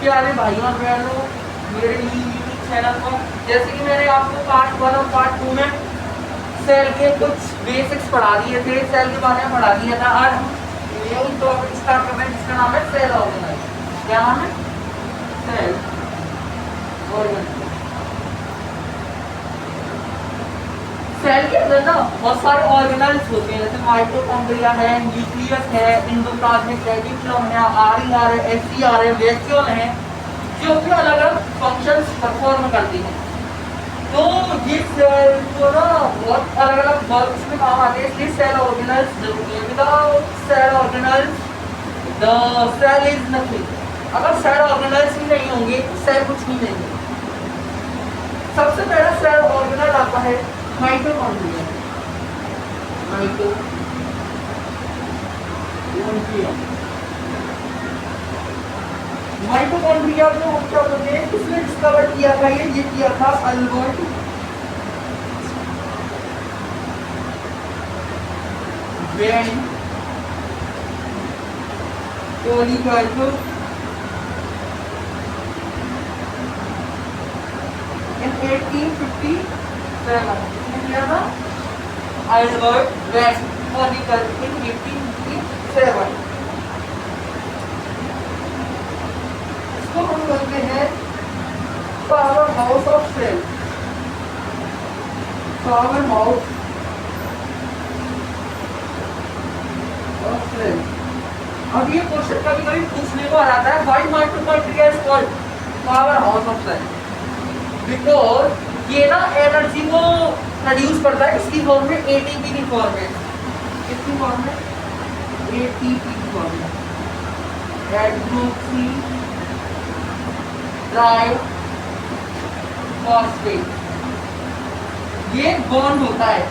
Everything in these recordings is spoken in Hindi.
प्यारे भाइयों और बहनों, मेरे यूट्यूब चैनल पर जैसे कि मैंने आपको पार्ट 1 और पार्ट 2 में सेल के कुछ बेसिक्स पढ़ा दिए थे, सेल के बारे में पढ़ा दिया था। आज हम न्यू टॉपिक स्टार्ट कर रहे हैं जिसका नाम है सेल ऑर्गेनाइज। क्या नाम है? Cell organise. सेल के अंदर ना बहुत सारे ऑर्गेनल्स होते हैं, जैसे माइटोकॉन्ड्रिया है, न्यूक्लियस है, एंडोप्लाज्मिक रेटिकुलम है, आरईआर है, एससीआर है, वैक्यूल है, जो कि अलग अलग फंक्शंस परफॉर्म करती हैं। तो ये सेल को ना बहुत अलग अलग वर्क्स में काम आते हैं, इसलिए सेल ऑर्गेनल्स जरूरी है। Without cell organelles the cell is nothing. अगर सेल ऑर्गेनल्स ही नहीं होंगे तो सेल कुछ भी नहीं है। सबसे पहला सेल ऑर्गेनल आता है माइटोकॉन्ड्रिया। माइटोकॉन्ड्रिया को हम क्या बोलते हैं? किसने डिस्कवर किया था? ये किया था अल्बर्ट वैन कोनिकल्फ in 1857। किसने किया था? Albert van Kolliker in 1857। इसको हम बोलते हैं power house of cell. Power house of cell. अब ये क्वेश्चन कभी कभी पूछने को आ जाता है, why mitochondria is called power house of cell? Because ये ना एनर्जी को प्रोड्यूस करता है इसकी फॉर्म में, एटीपी की फॉर्म में। किसकी फॉर्म में? एटीपी की फॉर्म में, हाइड्रोक्सी ट्राई फॉस्फेट। ये बॉन्ड होता है,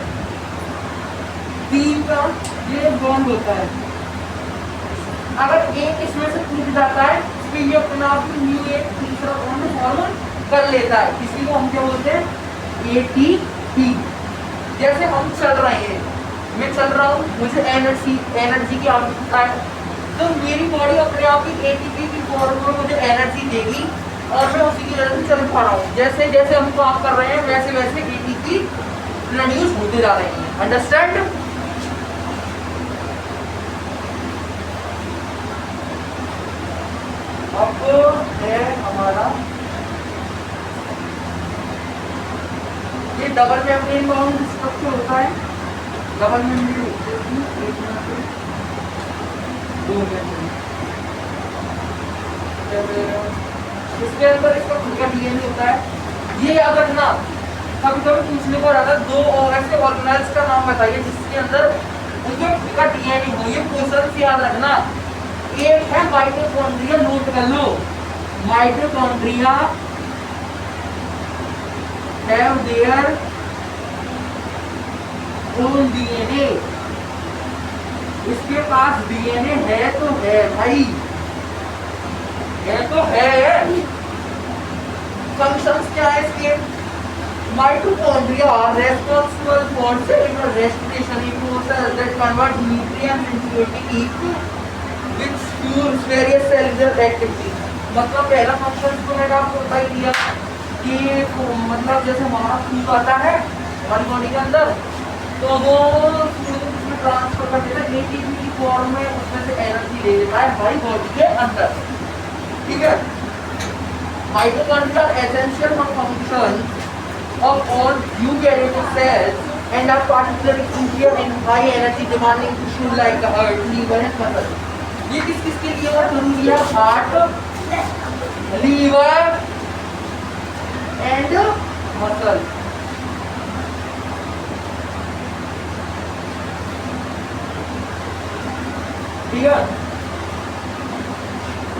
तीन का ये बॉन्ड होता है। अगर एक इसमें से टूट जाता है तो ये अपने आप ही न्यू एक तीसरा बॉन्ड फॉर्म कर लेता है। इसी को हम क्या बोलते हैं? एटीपी। जैसे हम चल रहे हैं, मैं चल रहा हूँ, मुझे एनर्जी की आवश्यकता है, तो मेरी बॉडी अपने आप ही एटीपी की फॉर्म में मुझे एनर्जी देगी और मैं उसी की वजह से चल पा रहा हूँ। जैसे जैसे हम काम कर रहे हैं वैसे वैसे एटीपी प्रोड्यूस होते जा रहे हैं। अंडरस्टैंड? अब है हमारा ये डबल मेम्ब्रेन बाउंड स्ट्रक्चर होता है। डबल मेम्ब्रेन इसके अंदर इसका खुद का डीएनए होता है। ये याद रखना, कभी कभी पूछने को आता है दो और ऐसे ऑर्गेनल्स का नाम बताइए जिसके अंदर उनके खुद का डीएनए हो। ये क्वेश्चन याद रखना। एक है माइटोकॉन्ड्रिया, नोट कर लो, mitochondria have their own DNA. इसके पास डीएनए है तो है भाई, है तो है। फंक्शंस क्या है इसके? Mitochondria are responsible for cellular respiration in process that convert nutrients into ATP which fuels various cellular activities। मतलब पहला फंक्शन तो मैंने आपको बता ही दिया कि मतलब जैसे हमारा फूड आता है हमारी बॉडी के अंदर, तो वो फूड उसमें ट्रांसफर कर देता है एटीपी की फॉर्म में, उसमें से एनर्जी ले लेता है हमारी बॉडी के अंदर। ठीक है? Mitochondria essential function of all eukaryotic cells and are particularly crucial in high energy demanding tissue like the heart, liver and muscle। ये किस किस के लिए और जरूरी है? Heart, liver and muscle. ठीक है?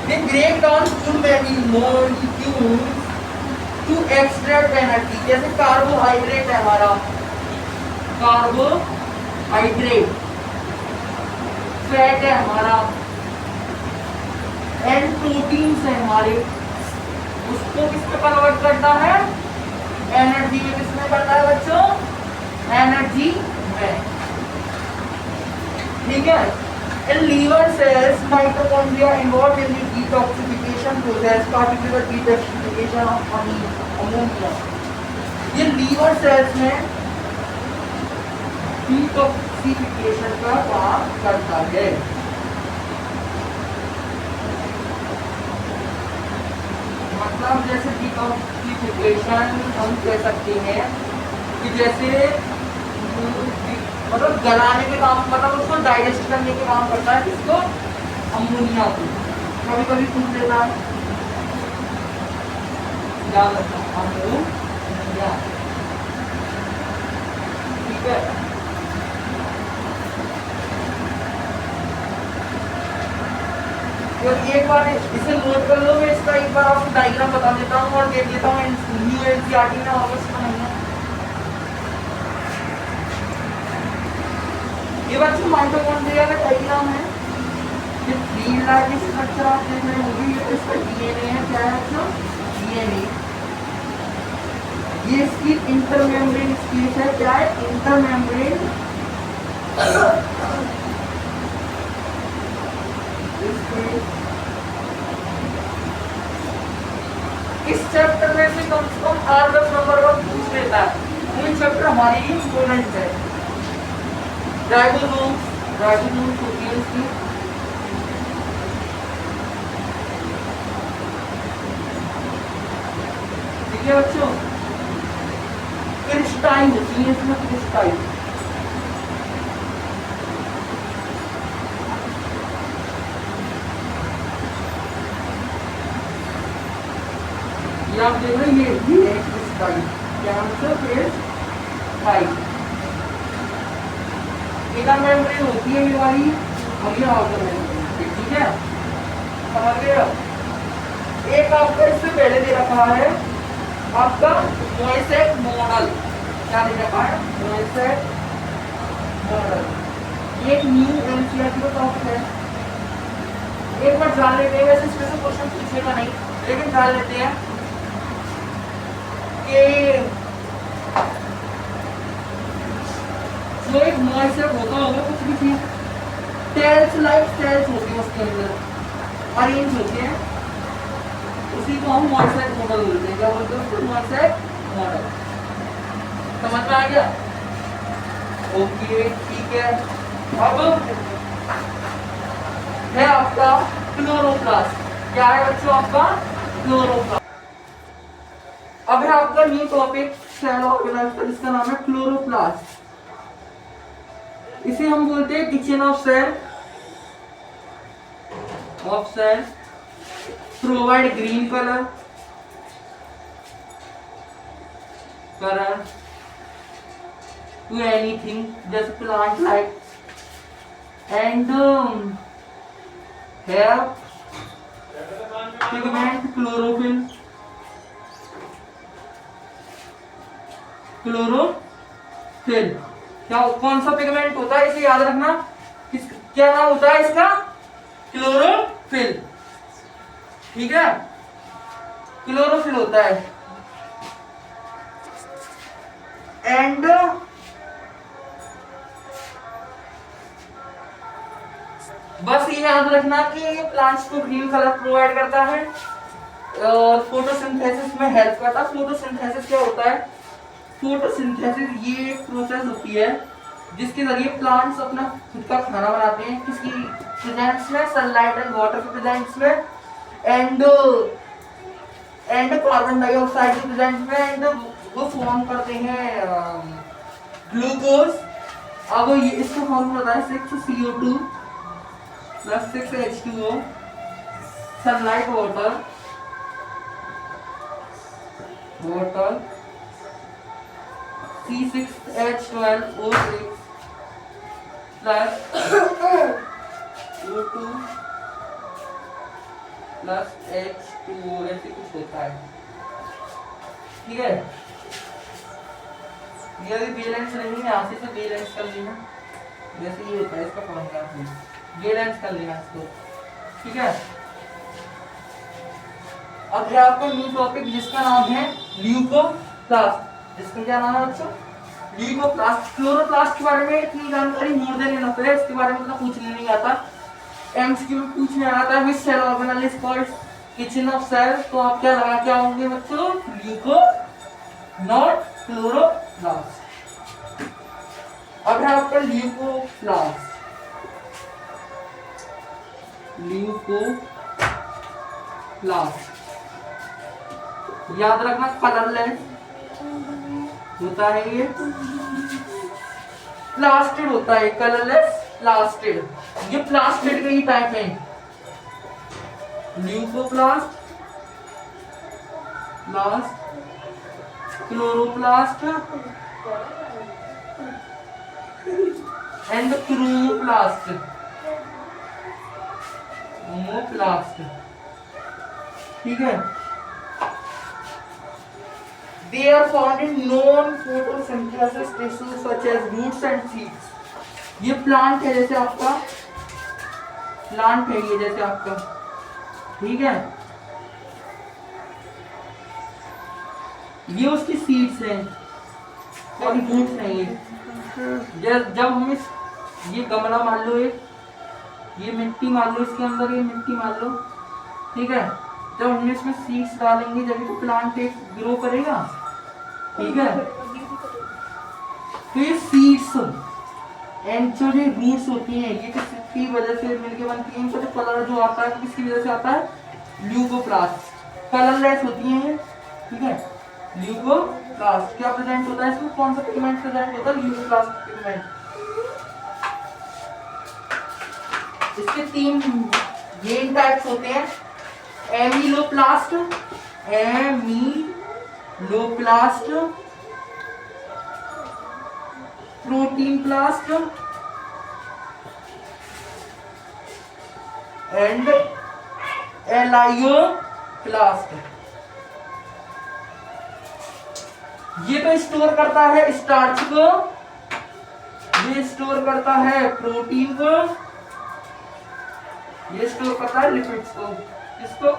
They break down food molecules to extract energy। जैसे कार्बोहाइड्रेट है हमारा, कार्बोहाइड्रेट, फैट है हमारा, एंड प्रोटीन्स है हमारे, उसको किसमें कन्वर्ट करता है? एनर्जी में। किसमें करता है बच्चों? एनर्जी में। ठीक है? In liver cells, mitochondria involved in the detoxification detoxification process, particular detoxification of ammonia. ये लीवर सेल्स में डिटॉक्सिफिकेशन का काम करता है। मतलब जैसे डिटॉक्सिफिकेशन हम कह सकते हैं कि जैसे मतलब गलाने के काम, मतलब उसको डाइजेस्ट करने के काम करता है, इसको अमोनिया को कभी कभी पूछ लेता है, याद रखना अमोनिया, ठीक है। तो एक बार इसे नोट कर लो, मैं इसका एक बार आपको डायग्राम बता देता हूँ और देख लेता हूँ न्यू एनसीईआरटी में ऑगस्ट का महीना। ये बच्चों माइटोकॉन्ड्रिया का डायग्राम है। ये 3 लार्ज स्ट्रक्चर आप देख रहे होंगे, ये इसका डीएनए है। क्या है बच्चों? डीएनए। ये इसकी इंटरमेम्ब्रेन स्पेस है। क्या है? Intermembrane space. इस चैप्टर में से कम 8-10 नंबर का पूछ लेता है। वो चैप्टर हमारे लिए इंपॉर्टेंट है। राइबोसोम्स होती है इसकी, ठीक है बच्चों। क्रिस्टाइन होती है इसमें, क्रिस्टाइन। ये आप देख रहे हैं, ये है क्रिस्टाइन। क्या मतलब क्रिस्टाइन। इनर मेम्ब्रेन होती है ये वाली, और ये आउटर मेम्ब्रेन, ठीक है, समझ गए। एक आपका इससे पहले दे रखा है आपका मोइसेक मॉडल। क्या दे रखा है? मोइसेक मॉडल। एक न्यू एनसीईआरटी का टॉपिक है। एक बार जान लेते हैं, वैसे इसमें से क्वेश्चन पूछेगा नहीं, लेकिन जान लेते हैं कि जो एक मोइसेक होता होगा कुछ भी चीज, टेल्स लाइक टेल्स होती है उसके अंदर, अरेंज होती है, उसी को हम मोइसेक मॉडल बोलते हैं। क्या बोलते हैं उसको? मोइसेक मॉडल। समझ में आ गया? ओके, ठीक है। अब है आपका क्लोरोप्लास्ट। क्या है बच्चों? आपका क्लोरोप्लास्ट। अब है आपका न्यू टॉपिक सेल ऑर्गेनाइजेशन, जिसका नाम है क्लोरोप्लास्ट। इसे हम बोलते हैं kitchen of cell. Provide green colour to anything, जैसे plant like, and have pigment chlorophyll. Chlorophyll क्या, कौन सा पिगमेंट होता है? इसे याद रखना। क्या नाम होता है इसका? क्लोरोफिल, ठीक है, क्लोरोफिल होता है। एंड बस ये याद रखना कि ये प्लांट्स को ग्रीन कलर प्रोवाइड करता है और फोटोसिंथेसिस में हेल्प करता है। फोटोसिंथेसिस क्या होता है? फोटोसिंथेसिस ये एक प्रोसेस होती है जिसके जरिए प्लांट्स अपना खुद का खाना बनाते हैं, किसकी प्रेजेंस में? सनलाइट एंड वाटर के प्रेजेंस में, एंड कार्बन डाइऑक्साइड के प्रेजेंस में, एंड वो फॉर्म करते हैं ग्लूकोज। अब ये इसको फॉर्म करता है 6CO2 plus 6H2O, sunlight water C6H12O6 plus O2 plus H2O, ऐसे कुछ होता है, ठीक है। ये अभी बैलेंस नहीं है, यहाँ से बैलेंस कर लेना, जैसे ये होता है इसका फॉर्मूला, बैलेंस कर लेना इसको, ठीक है। अब है आपका न्यू टॉपिक जिसका नाम है ल्यूकोप्लास्ट। जिसका क्या नाम है बच्चों? ल्यूकोप्लास्ट। क्लोरोप्लास्ट के बारे में इतनी जानकारी मोर देन इनफ है, इसके बारे में तो पूछने नहीं आता, एमसीक्यू में पूछने आता है। Which cell organelle is called kitchen of cell, तो आप क्या लगा के आओगे बच्चों? Leuco not chloroplast. अब है आपका ल्यूकोप्लास्ट। ल्यूकोप्लास्ट याद रखना कलरलेस होता है, ये प्लास्टिड होता है, कलरलेस प्लास्टिड। ये प्लास्टिड के ही टाइप है, ल्यूकोप्लास्ट, प्लास्ट, क्लोरोप्लास्ट एंड क्रोमोप्लास्ट। ठीक है। They are found in non-photosynthesis tissues such as roots and seeds. ये प्लांट है, जैसे आपका प्लांट है ये, जैसे आपका, ठीक है, ये उसकी सीड्स हैं, सॉरी रूट्स हैं ये। जब हम इस ये गमला मान लो, ये मिट्टी मान लो, इसके अंदर ये मिट्टी मान लो, ठीक है, जब हम इसमें सीड्स डालेंगे जब तो प्लांट एक ग्रो करेगा, ठीक है। तो ये सीड्स एंड जो ये रूट्स होती हैं, ये किसकी वजह से मिलके बनती हैं? इनका जो कलर जो आता है किसकी वजह से आता है? ल्यूकोप्लास्ट। कलरलेस होती हैं, ठीक है। ल्यूकोप्लास्ट क्या प्रेजेंट होता है इसमें? कौन सा पिगमेंट प्रेजेंट होता है? Leucoplast pigment. इसके 3 मेन टाइप्स होते हैं, एमिलोप्लास्ट, प्रोटीन प्लास्ट एंड एलायोप्लास्ट। ये तो स्टोर करता है स्टार्च को, ये स्टोर करता है प्रोटीन को, ये स्टोर करता है लिपिड्स को। इसको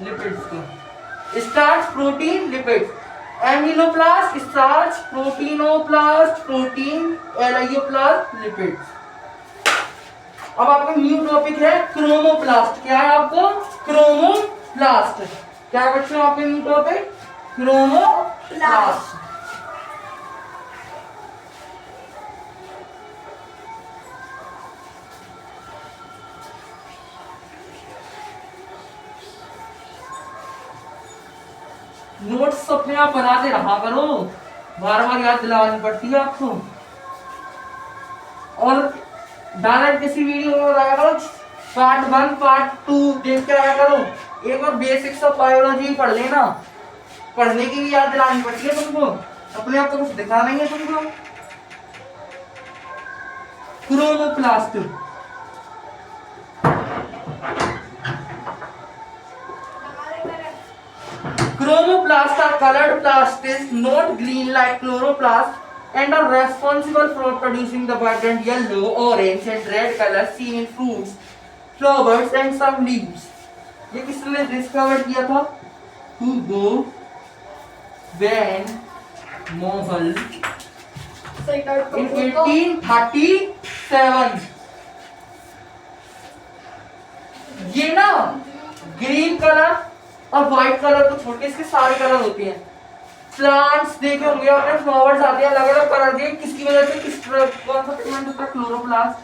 लिपिड्स को, starch, protein, lipids. Amyloplast starch, proteinoplast protein, elaioplast lipids. अब आपका न्यू टॉपिक है क्रोमोप्लास्ट। क्या है आपको? क्रोमोप्लास्ट। क्या है बच्चों आपके न्यू टॉपिक? क्रोमोप्लास्ट। नोट्स अपने आप बनाते रहा करो, बार बार याद दिलानी पड़ती है आपको। और डायरेक्ट किसी वीडियो में आया करो, पार्ट 1 पार्ट 2 देख के आया करो। एक बार बेसिक्स ऑफ बायोलॉजी पढ़ लेना, पढ़ने की भी याद दिलानी पड़ती है तुमको, अपने आप तो कुछ दिखा नहीं है तुमको। Chromoplast, Chromoplasts are colored plastids, not green like chloroplasts, and are responsible for producing the vibrant yellow, orange, and red colors seen in fruits, flowers, and some leaves. ये किसने डिस्कवर किया था? Hugo von Mohl in 1837। ये ना ग्रीन कलर और व्हाइट कलर को छोड़ के इसके सारे कलर होते हैं। प्लांट्स देखे होंगे आपने, फ्लावर्स आते हैं अलग अलग कलर के, किसकी वजह से? कौन सा पिगमेंट होता है? Chloroplast,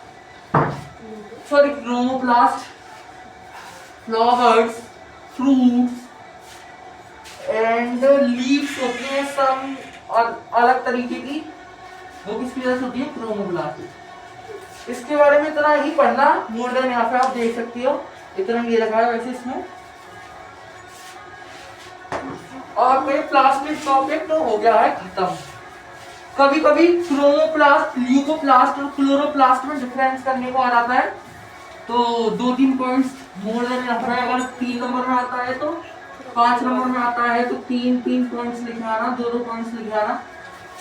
sorry chromoplast. Flowers, fruits and leaves होती हैं सम और अलग तरीके की, वो किसकी वजह से होती है? क्रोमोप्लास्ट। इसके बारे में इतना ही पढ़ना, मोर देन यहाँ पे आप देख सकती हो, इतना ये रखा है वैसे इसमें। और मेरे प्लास्टिक टॉपिक तो हो गया है खत्म। कभी कभी क्रोमोप्लास्ट, ल्यूकोप्लास्ट और क्लोरोप्लास्ट में डिफरेंस करने को आ जाता है, तो 2-3 पॉइंट्स मोर देन आता है। अगर 3 नंबर में आता है तो 5 नंबर में आता है तो 3-3 पॉइंट्स लिखे आना, 2-2 पॉइंट्स लिखे आना,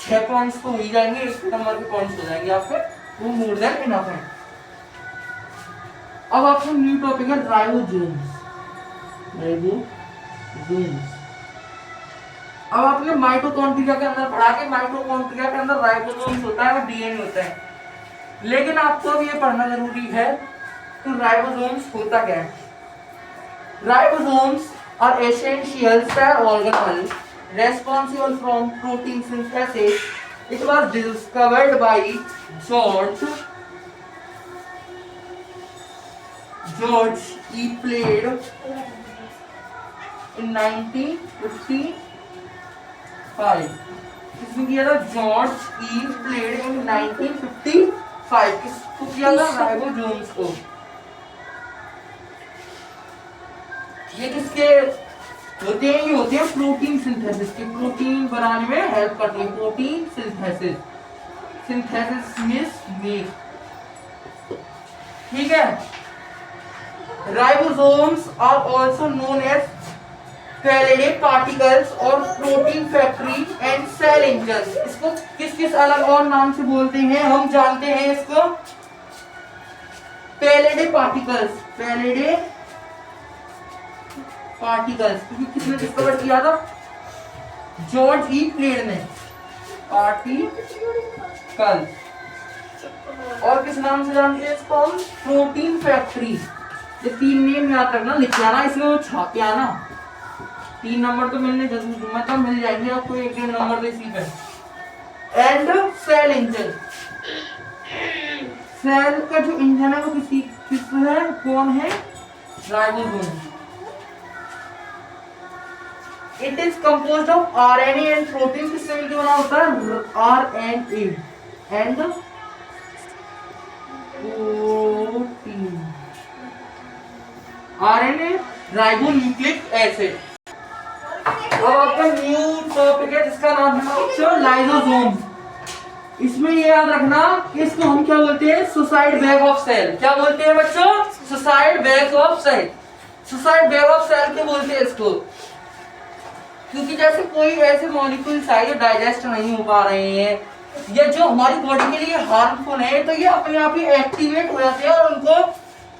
6 पॉइंट्स तो हो ही जाएंगे, 1 नंबर के पॉइंट्स हो जाएंगे आपके, वो मोर देन इनफ है। अब आपका न्यू टॉपिक है राइबोसोम्स। अब आपने माइटोकॉन्ड्रिया के अंदर पढ़ा के माइटोकॉन्ड्रिया के अंदर राइबोसोम्स होता है और डीएनए होता है, लेकिन आपको अब ये पढ़ना जरूरी है तो राइबोसोम्स होता क्या है। Ribosomes are essential cell organelle responsible from protein synthesis. It was discovered by George E. Played in 1955. किसने किया था? George E played in 1955. किसको किया था? राइबोसोम्स को. ये किसके होते हैं? ये होते हैं प्रोटीन सिंथेसिस के. प्रोटीन बनाने में हेल्प करते हैं. Protein synthesis. Synthesis means make. ठीक है. Ribosomes are also known as Palade particles और protein factory and cell engine. इसको किस किस अलग और नाम से बोलते हैं? हम जानते हैं इसको पैलेडे पार्टिकल्स. पैलेडे पार्टिकल्स क्योंकि किसने डिस्कवर किया था? जॉर्ज ई प्लेड ने. पार्टिकल. और किस नाम से जानते हैं इसको हम? Protein factory. ये 3 नेम याद रखना, लिख जाना इसमें, वो छाप आना. 3 नंबर तो मिलने जरूर, मतलब मिल जाएंगे आपको 1-1 नंबर तो इसी पे. And cell engine. सेल का जो इंजन है वो किस है? कौन है? Ribosome. It is composed of RNA and protein. किससे मिलकर बना होता है? RNA and protein. RNA ribonucleic acid. अब आपका न्यू टॉपिक है जिसका नाम है लाइसोसोम. इसमें ये याद रखना कि इसको हम क्या बोलते हैं? Suicide bag of cell. क्या बोलते हैं बच्चों? Suicide bag of cell. Suicide bag of cell क्या बोलते हैं इसको? क्योंकि जैसे कोई ऐसे मॉलिक्यूल्स आए जो डाइजेस्ट नहीं हो पा रहे हैं या जो हमारी बॉडी के लिए हार्मफुल है, तो ये अपने आप ही एक्टिवेट हो जाते हैं और उनको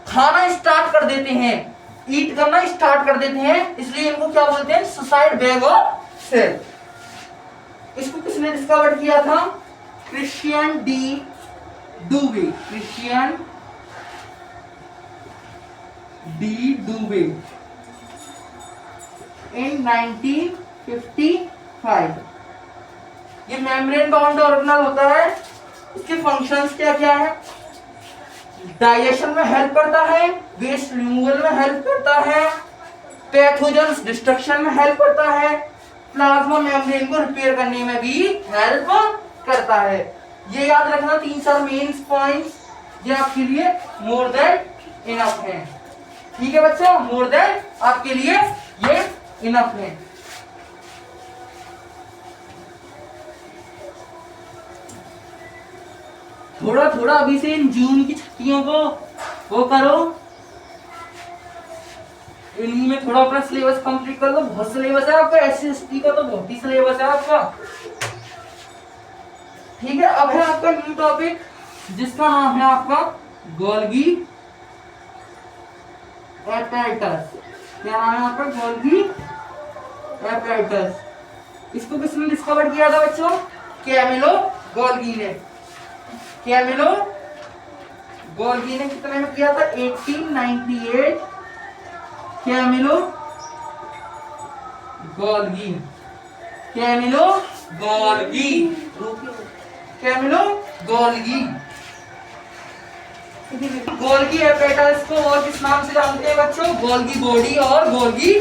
खाना स्टार्ट कर देते हैं, ईट करना स्टार्ट कर देते हैं. इसलिए इनको क्या बोलते हैं? Suicide bag of cell. इसको किसने डिस्कवर किया था? Christian de Duve. Christian de Duve in 1955. ये मेम्ब्रेन बाउंड ऑर्गेनल होता है. इसके फंक्शंस क्या क्या है? डाइजेशन में हेल्प करता है, वेस्ट रिमूवल में हेल्प करता है, पैथोजेंस डिस्ट्रक्शन में हेल्प करता है, प्लाज्मा मेम्ब्रेन को रिपेयर करने में भी हेल्प करता है. ये याद रखना 3-4 मेन पॉइंट्स. ये आपके लिए मोर देन इनफ है. ठीक है बच्चों, मोर देन आपके लिए ये इनफ है. थोड़ा थोड़ा अभी से इन जून की छुट्टियों को वो करो, इनमें थोड़ा अपना सिलेबस कंप्लीट कर लो. बहुत सिलेबस है आपका. SST का तो बहुत ही सिलेबस है आपका. ठीक है. अब है आपका न्यू टॉपिक जिसका नाम है आपका गोल्गी एपेटाइटस. क्या नाम है आपका? Golgi apparatus. इसको किसने डिस्कवर किया था बच्चों? कैमिलो गोल्गी ने. कैमिलो गोल्गी ने कितने में किया था? 1898. Camillo Golgi. Camillo Golgi. Camillo Golgi. Golgi apparatus को और किस नाम से जानते हैं बच्चों? गोल्गी बॉडी और गोल्गी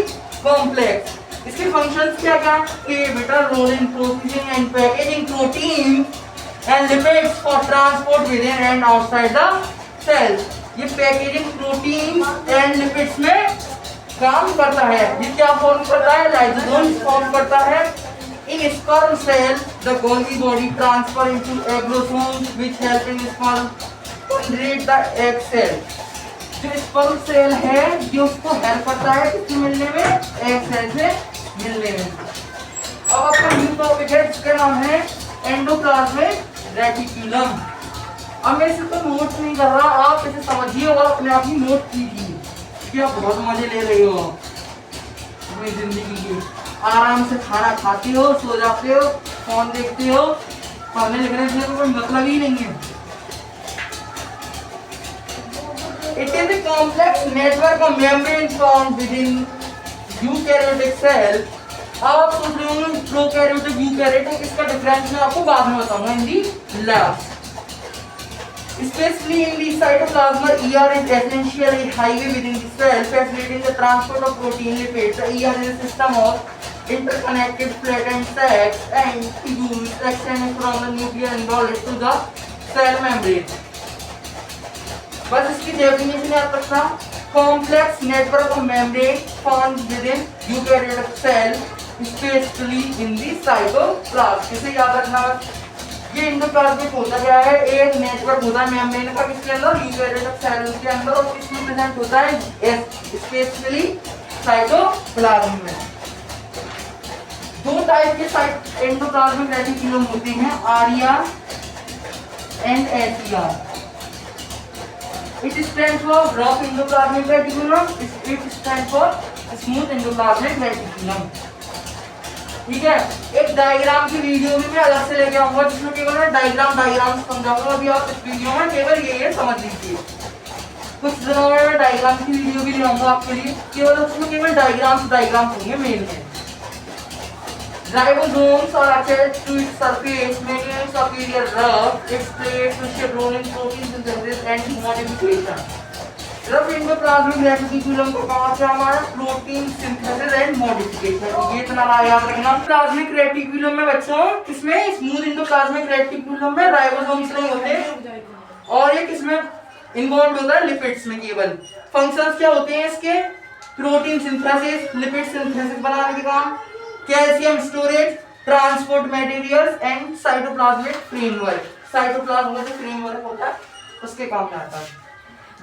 कॉम्प्लेक्स. इसके फंक्शंस क्या क्या? बेटा role in processing and packaging protein and lipids for transport within and outside the cell. ये पैकेजिंग प्रोटीन एंड लिपिड्स में काम करता है. ये क्या फॉर्म करता है? लाइसोसोम्स फॉर्म करता है. In sperm cell the Golgi body transfer into acrosomes which help in sperm generate the egg cell. जो स्पर्म सेल है ये उसको हेल्प करता है किससे मिलने में? एग सेल से मिलने में. अब आपका न्यू टॉपिक है जिसका नाम है एंडोप्लाज्मिक रेटिकुलम. अब मैं इसे तो नोट नहीं कर रहा, आप इसे समझिए और अपने आप ही नोट कीजिए कि आप बहुत मजे ले रहे हो अपनी जिंदगी के. आराम से खाना खाते हो, सो जाते हो, फोन देखते हो, पढ़ने लिखने से तो कोई मतलब ही नहीं है. It is a complex network of membrane found within eukaryotic cell. अब आप सोच रहे होंगे प्रोकैरियोटिक यूकैरियोटिक, इसका डिफरेंस मैं आपको बाद में बताऊंगा इन दी lab. Especially in the cytoplasma, ER is essentially a highway within the cell, facilitating the transport of protein lipids. The ER is a system of interconnected flattened sacs and tubules extending from the nuclear envelope to the cell membrane. बस इसकी डेफिनेशन याद रखना. Complex network of membrane found within eukaryotic cell specially in the cytoplasm. इसे याद रखना. ये एंडोप्लाज्मिक होता क्या है, एक नेटवर्क होता है मेम्ब्रेन का किसके अंदर, यूकैरियोटिक सेल के अंदर, और किसमें प्रेजेंट होता है, स्पेशली साइटोप्लाज्म में. दो टाइप के साइट एंडोप्लाज्मिक रेटिकुलम होते हैं, आरिया and Asia. It stands for rough endoplasmic reticulum. It stands for smooth endoplasmic reticulum. ठीक है. एक डायग्राम की वीडियो भी मैं अलग से लेके आऊंगा जिसमें केवल मैं डायग्राम समझाऊंगा. अभी आप इस वीडियो में केवल ये समझ लीजिए. कुछ दिनों में मैं डायग्राम की वीडियो भी ले आऊंगा आपके लिए, केवल उसमें केवल डायग्राम होंगे मेन में. Ribosomes are attached to its surface, making superior rough. Its plates which are grown in protein synthesis and modification. Rough endoplasmic reticulum का काम क्या हमारा, प्रोटीन सिंथेसिस एंड मॉडिफिकेशन. ये इतना याद रखना. प्लाज्मिक रेटिकुलम में बच्चों किसमें, स्मूथ एंडोप्लाज्मिक रेटिकुलम में राइबोसोम्स नहीं होते, और ये किसमें इन्वॉल्व होता है, लिपिड्स में. केवल फंक्शंस क्या होते हैं इसके, प्रोटीन सिंथेसिस, लिपिड सिंथेसिस बनाने के काम, calcium storage, transport materials and cytoplasmic framework. Cytoplasm का जो फ्रेमवर्क होता है उसके काम में आता है.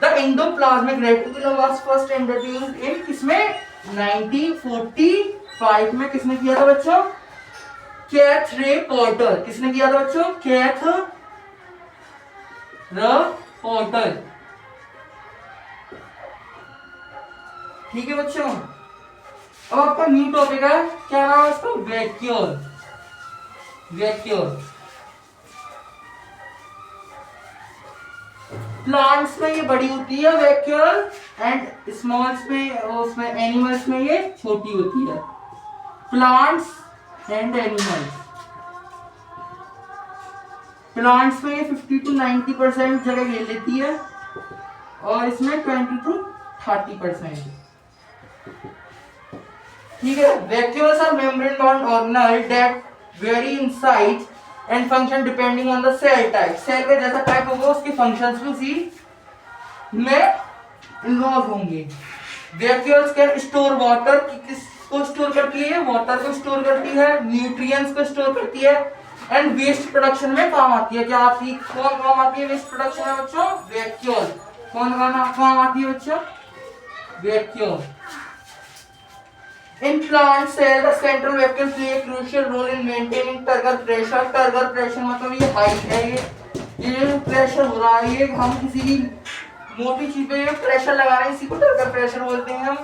The endoplasmic reticulum was first introduced in किसमें, 1945 में. किसने किया था बच्चों, कैथ रे पॉटर. किसने किया था बच्चों, कैथ रे पॉटर. ठीक है बच्चों. अब आपका न्यू टॉपिक है, क्या नाम है इसका, वैक्यूल. प्लांट्स में ये बड़ी होती है वैक्यूल, एंड स्मॉल्स में, उसमें एनिमल्स में ये छोटी होती है. Plants and animals. प्लांट्स में ये 50 to 90% जगह ले लेती है, और इसमें 20 to 30%. ठीक है. Vacuoles are membrane bound organelles that vary in size and function depending on the cell type. Cell का जैसा टाइप होगा उसके फंक्शंस भी उसी में इन्वॉल्व होंगे. Vacuoles can store water. किसको स्टोर करती है, वाटर को स्टोर करती है, न्यूट्रिएंट्स को स्टोर करती है, एंड वेस्ट प्रोडक्शन में काम आती है. क्या आती है, कौन काम आती है वेस्ट प्रोडक्शन में बच्चों, वैक्यूल. कौन काम आती है बच्चों, vacuole. In plant cell, the central vacuole play a crucial role in maintaining turgor pressure. Turgor pressure मतलब ये हाइट है, ये प्रेशर हो रहा है, ये हम किसी भी मोटी चीज पे प्रेशर लगा रहे हैं, इसी को टर्गर प्रेशर बोलते हैं हम.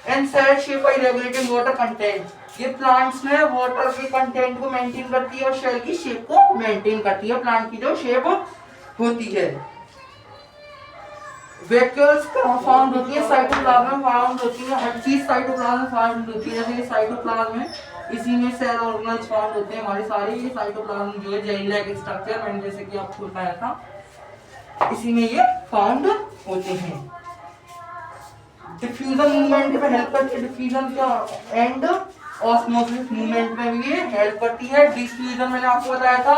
And cell shape by regulating water content. ये प्लांट्स में वाटर के कंटेंट को मेंटेन करती है और सेल की शेप को मेंटेन करती है. प्लांट की जो शेप होती है. वैक्यूल्स फाउंड होती है साइटोप्लाज्म में, फाउंड होती है हर चीज साइटोप्लाज्म में फाउंड होती है. जैसे साइटोप्लाज्म में इसी में सेल ऑर्गेनल्स फाउंड होते हैं हमारे सारे. ये साइटोप्लाज्म जो है जेल लाइक स्ट्रक्चर, मैंने जैसे कि आपको बताया था, इसी में ये फाउंड होते हैं. डिफ्यूजन मूवमेंट में हेल्प करती है. डिफ्यूजन का एंड ऑस्मोसिस मूवमेंट में भी ये हेल्प करती है. डिफ्यूजन मैंने आपको बताया था,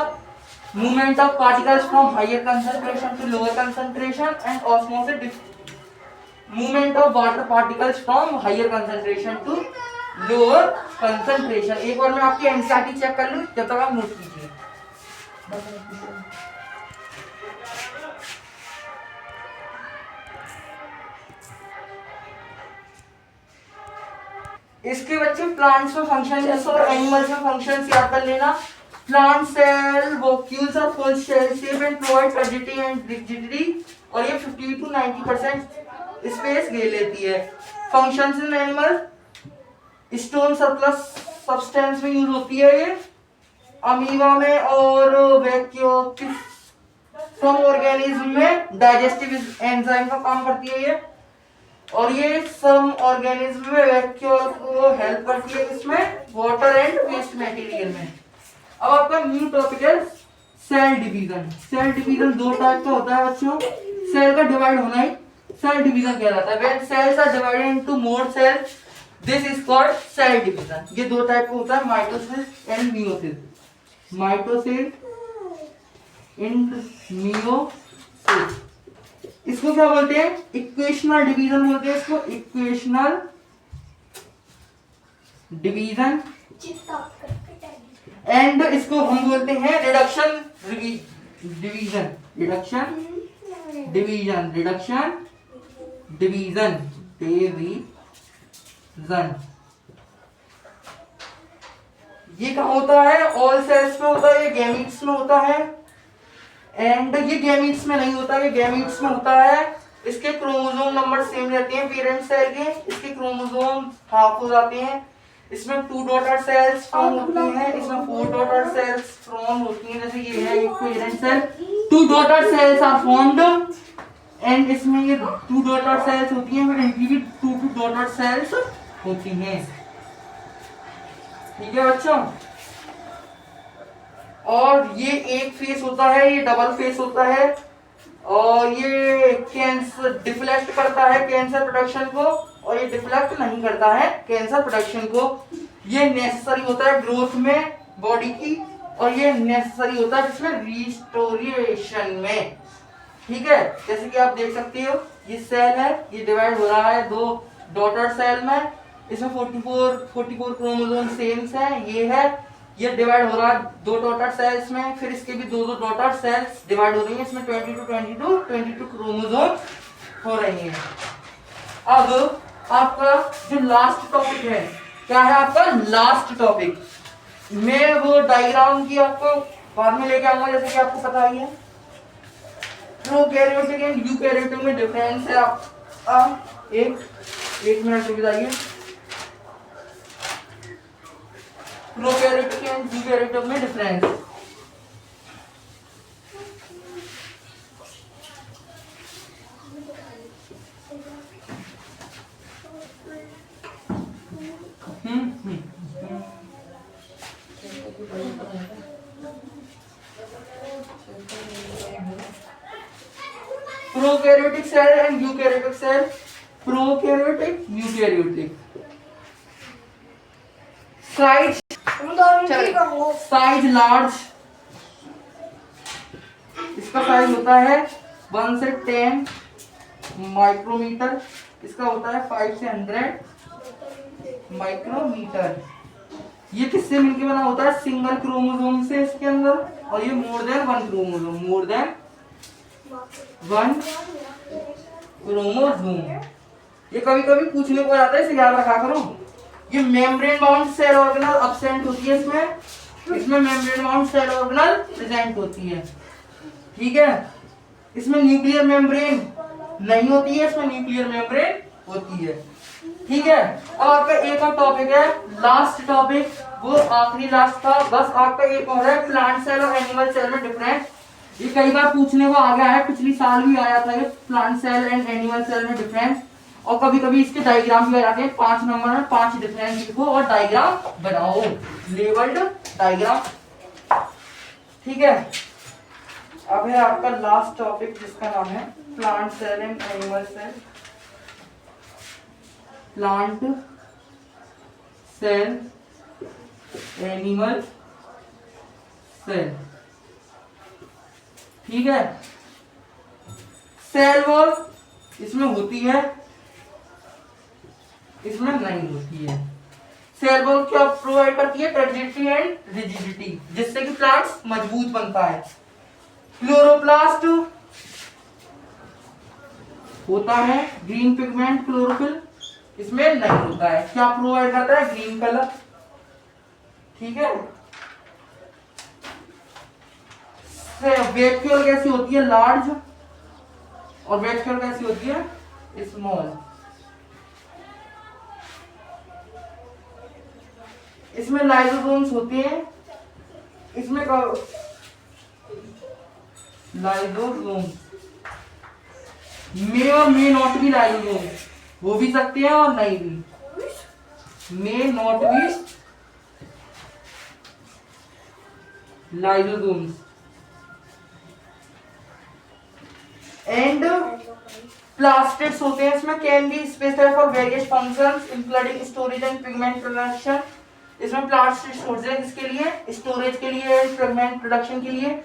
movement of particles from higher concentration to lower concentration, and osmosis, movement of water particles from higher concentration to lower concentration. एक बार मैं आपकी एनसीईआरटी चेक कर लूं जब तक आप नोट कीजिए. इसके बच्चे प्लांट्स में फंक्शन और एनिमल्स में फंक्शन याद कर लेना. Plant cell vacuoles are full shell shape and provide rigidity and rigidity, और ये 50 to 90% स्पेस ले लेती है. Functions in animal, stone surplus substance में यूज होती है ये अमीबा में, और वैक्यूल सम ऑर्गेनिज्म में डाइजेस्टिव एंजाइम का काम करती है ये, और ये सम ऑर्गेनिज्म में वैक्यूल को हेल्प करती है इसमें वाटर एंड वेस्ट मटेरियल में। अब आपका न्यू टॉपिक है सेल डिवीजन। सेल डिवीजन दो टाइप का होता है बच्चों, सेल का डिवाइड होना ही सेल डिवीजन कहलाता है। When cells are divided into more cells this is called cell division. ये दो टाइप का होता है, mitosis and meiosis. Mitosis and meiosis. इसको क्या बोलते हैं? इक्वेशनल डिवीजन बोलते हैं इसको, इक्वेशनल डिवीजन। एंड इसको हम बोलते हैं reduction division. Reduction division, reduction division, division. ये कहाँ होता है? ऑल सेल्स में होता है, ये गैमीट्स में होता है। एंड ये गैमीट्स में नहीं होता, ये गैमीट्स में होता है। इसके क्रोमोसोम नंबर सेम रहते हैं पेरेंट सेल के, इसके क्रोमोसोम हाफ हो जाते हैं। इसमें 2 डॉटर सेल्स फॉर्म होती हैं, इसमें 4 डॉटर सेल्स फॉर्म होती हैं। जैसे ये है एक parent cell, 2 daughter cells are formed and इसमें ये 2 डॉटर सेल्स होती हैं, फिर इनकी भी 2 डॉटर सेल्स होती हैं। ठीक है बच्चों, और ये एक फेस होता है, ये डबल फेस होता है, और ये कैंसर डिफ्लेक्ट करता है कैंसर प्रोडक्शन को, और ये डिफ्लेक्ट नहीं करता है कैंसर प्रोडक्शन को। ये नेसेसरी होता है ग्रोथ में बॉडी की, और ये नेसेसरी होता है जिसमें रिस्टोरेशन में। ठीक है, जैसे कि आप देख सकते हो ये सेल है, ये डिवाइड हो रहा है 2 डॉटर सेल में। इसमें 44 क्रोमोसोम सेम्स है, ये है। ये डिवाइड हो रहा है 2 डॉटर सेल्स में, फिर इसके भी 2 डॉटर सेल्स डिवाइड हो रही है। इसमें 22 क्रोमोसोम हो रही है। अब आपका जो लास्ट टॉपिक है, क्या है आपका लास्ट टॉपिक? मैं वो डायग्राम की आपको बाद में लेके आऊंगा, जैसे कि आपको पता ही है प्रोकैरियोटिक एंड यूकैरियोटिक में डिफरेंस है। आप एक मिनट रुक जाइए। प्रोकैरियोटिक एंड यूकैरियोटिक में difference. Prokaryotic cell and eukaryotic cell. Prokaryotic, eukaryotic. Size large, इसका साइज होता है 1 से 10 माइक्रोमीटर, इसका होता है 5 से 100 माइक्रोमीटर। ये किससे मिलकर बना होता है? सिंगल क्रोमोसोम से इसके अंदर, और ये more than 1 chromosome, more than 1 chromosome. ये कभी कभी पूछने को आता है, इसे याद रखा करो। ये membrane bound cell organelle absent होती है इसमें membrane bound cell organelle present होती है। ठीक है, इसमें न्यूक्लियर मेम्ब्रेन नहीं होती है, इसमें न्यूक्लियर मेम्ब्रेन होती है। ठीक है, अब आपका एक और टॉपिक है, लास्ट टॉपिक, वो आखिरी लास्ट था बस। आपका एक और है प्लांट सेल और एनिमल सेल में डिफरेंस। ये कई बार पूछने को आ गया है, पिछली साल भी आया था ये plant cell and animal cell में डिफरेंस, और कभी कभी इसके डायग्राम भी आ जाते हैं। 5 नंबर में 5 डिफरेंस लिखो और डायग्राम बनाओ, लेवल्ड डायग्राम। ठीक है, अब है आपका लास्ट टॉपिक जिसका नाम है plant cell and animal cell. Plant cell, animal cell. ठीक है, सेल वॉल इसमें होती है, इसमें नहीं होती है। सेल वॉल क्या प्रोवाइड करती है? टर्जिडिटी एंड रिजिडिटी, जिससे कि प्लांट्स मजबूत बनता है। क्लोरोप्लास्ट होता है ग्रीन पिगमेंट क्लोरोफिल, इसमें नहीं होता है। क्या प्रोवाइड करता है? Green colour. ठीक है, वैक्यूल कैसी होती है? लार्ज, और वैक्यूल कैसी होती है? स्मॉल। इसमें लाइसोसोम्स होते हैं, इसमें लाइसोसोम मे और मे नॉट बी लाइसोसोम, हो भी सकते हैं और नहीं भी। May not be lysosomes and plastids होते हैं इसमें, can be special for various functions including storage and pigment production. इसमें प्लास्टिड्स होते हैं किसके लिए, स्टोरेज के लिए, पिगमेंट प्रोडक्शन के लिए।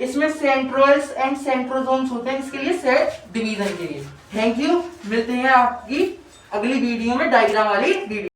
इसमें सेंट्रोइड्स एंड सेंट्रोसोम्स होते हैं इसके लिए, सेल डिवीजन के लिए। थैंक यू, मिलते हैं आपकी अगली वीडियो में डायग्राम वाली वीडियो।